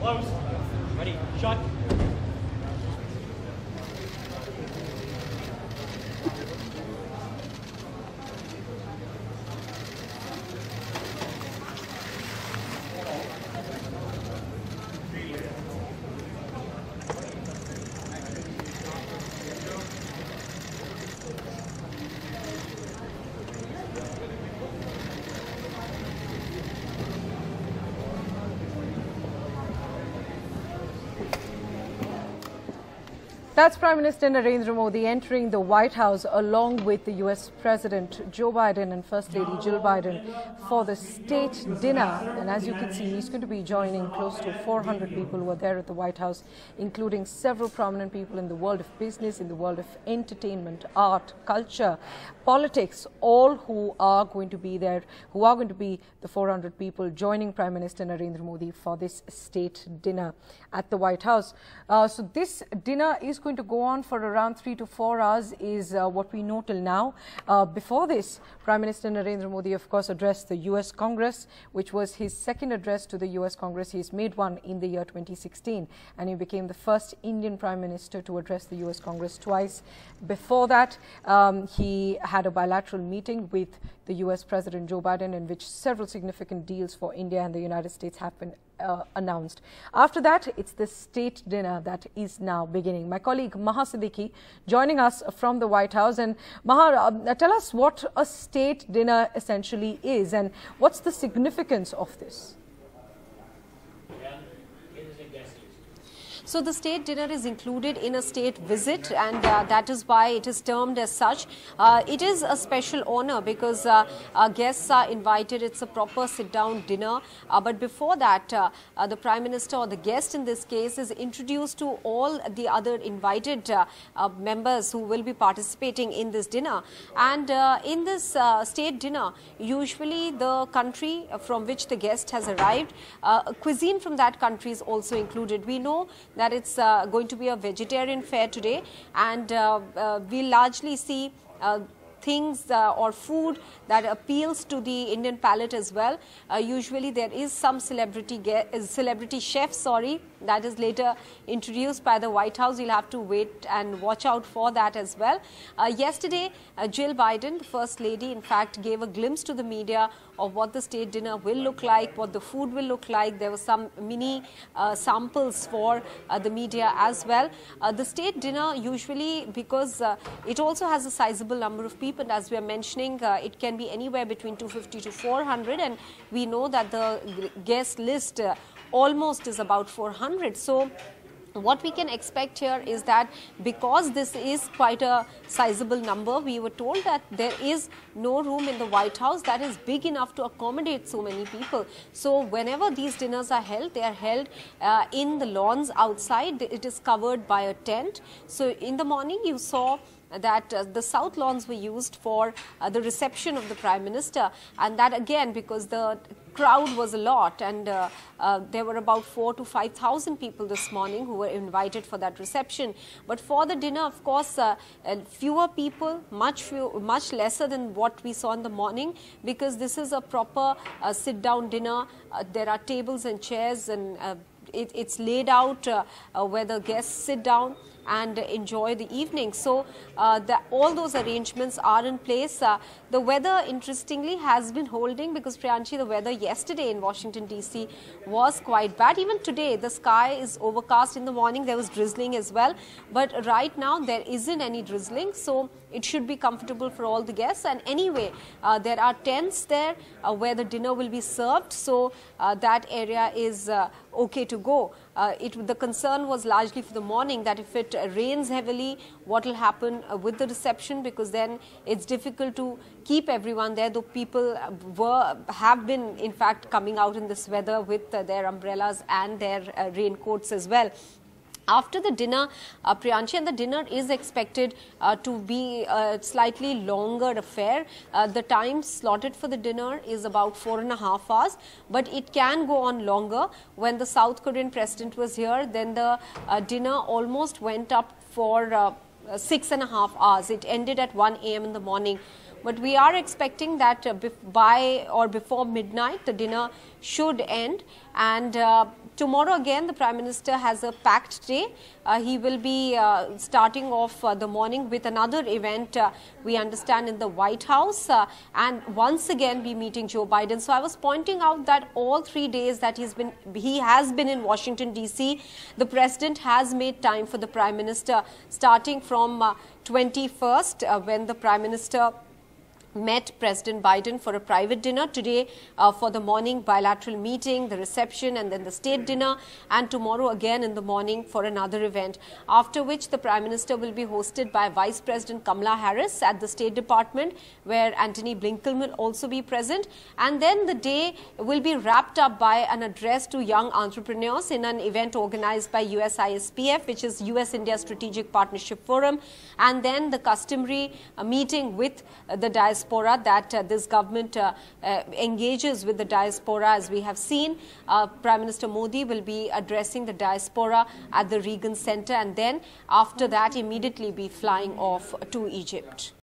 Close. Ready. Shot. That's Prime Minister Narendra Modi entering the White House along with the US President Joe Biden and First Lady Jill Biden for the state dinner. And as you can see, he's going to be joining close to 400 people who are there at the White House, including several prominent people in the world of business, in the world of entertainment, art, culture, politics, all who are going to be there, who are going to be the 400 people joining Prime Minister Narendra Modi for this state dinner at the White House. So this dinner is going to go on for around 3 to 4 hours is what we know till now. Before this, Prime Minister Narendra Modi, of course, addressed the US Congress, which was his second address to the US Congress. He's made one in the year 2016, and he became the first Indian Prime Minister to address the US Congress twice. Before that, he had a bilateral meeting with the US President Joe Biden, in which several significant deals for India and the United States have been announced. After that, it's the state dinner that is now beginning. My colleague Maha Siddiqui joining us from the White House. And Maha, tell us what a state dinner essentially is and what's the significance of this? So the state dinner is included in a state visit, and that is why it is termed as such. It is a special honor because guests are invited. It's a proper sit-down dinner. But before that, the Prime Minister, or the guest in this case, is introduced to all the other invited members who will be participating in this dinner. And in this state dinner, usually the country from which the guest has arrived, cuisine from that country is also included. We know that it's going to be a vegetarian fare today, and we largely see things or food that appeals to the Indian palate as well. Usually there is some celebrity chef, that is later introduced by the White House. You'll have to wait and watch out for that as well. Yesterday, Jill Biden, the First Lady, in fact, gave a glimpse to the media of what the state dinner will look like, what the food will look like. There were some mini samples for the media as well. The state dinner usually, because it also has a sizable number of people, and as we are mentioning, it can be anywhere between 250 to 400, and we know that the guest list almost is about 400. So what we can expect here is that because this is quite a sizable number, we were told that there is no room in the White House that is big enough to accommodate so many people. So whenever these dinners are held, they are held in the lawns outside. It is covered by a tent. So in the morning you saw that the south lawns were used for the reception of the Prime Minister, and that again because the crowd was a lot, and there were about 4,000 to 5,000 people this morning who were invited for that reception. But for the dinner, of course, fewer people, much lesser than what we saw in the morning, because this is a proper sit-down dinner. There are tables and chairs, and it's laid out where the guests sit down and enjoy the evening. So all those arrangements are in place. The weather, interestingly, has been holding, because Priyanshi, the weather yesterday in Washington DC was quite bad. Even today, the sky is overcast. In the morning there was drizzling as well, but right now there isn't any drizzling, so it should be comfortable for all the guests. And anyway, there are tents there where the dinner will be served, so that area is okay to go. The concern was largely for the morning, that if it rains heavily, what will happen with the reception, because then it's difficult to keep everyone there, though people have been in fact coming out in this weather with their umbrellas and their raincoats as well. After the dinner, Priyanshi, and the dinner is expected to be a slightly longer affair. The time slotted for the dinner is about 4.5 hours, but it can go on longer. When the South Korean president was here, then the dinner almost went up for 6.5 hours. It ended at 1 a.m. in the morning. But we are expecting that by or before midnight, the dinner should end. And tomorrow again, the Prime Minister has a packed day. He will be starting off the morning with another event, we understand, in the White House, and once again be meeting Joe Biden. So I was pointing out that all 3 days that he has been in Washington, D.C., the President has made time for the Prime Minister, starting from 21st, when the Prime Minister met President Biden for a private dinner. Today for the morning bilateral meeting, the reception, and then the state dinner, and tomorrow again in the morning for another event, after which the Prime Minister will be hosted by Vice President Kamala Harris at the State Department, where Antony Blinken will also be present. And then the day will be wrapped up by an address to young entrepreneurs in an event organized by USISPF, which is US-India Strategic Partnership Forum, and then the customary meeting with the diaspora that this government engages with the diaspora. As we have seen, Prime Minister Modi will be addressing the diaspora at the Reagan Center, and then after that immediately be flying off to Egypt.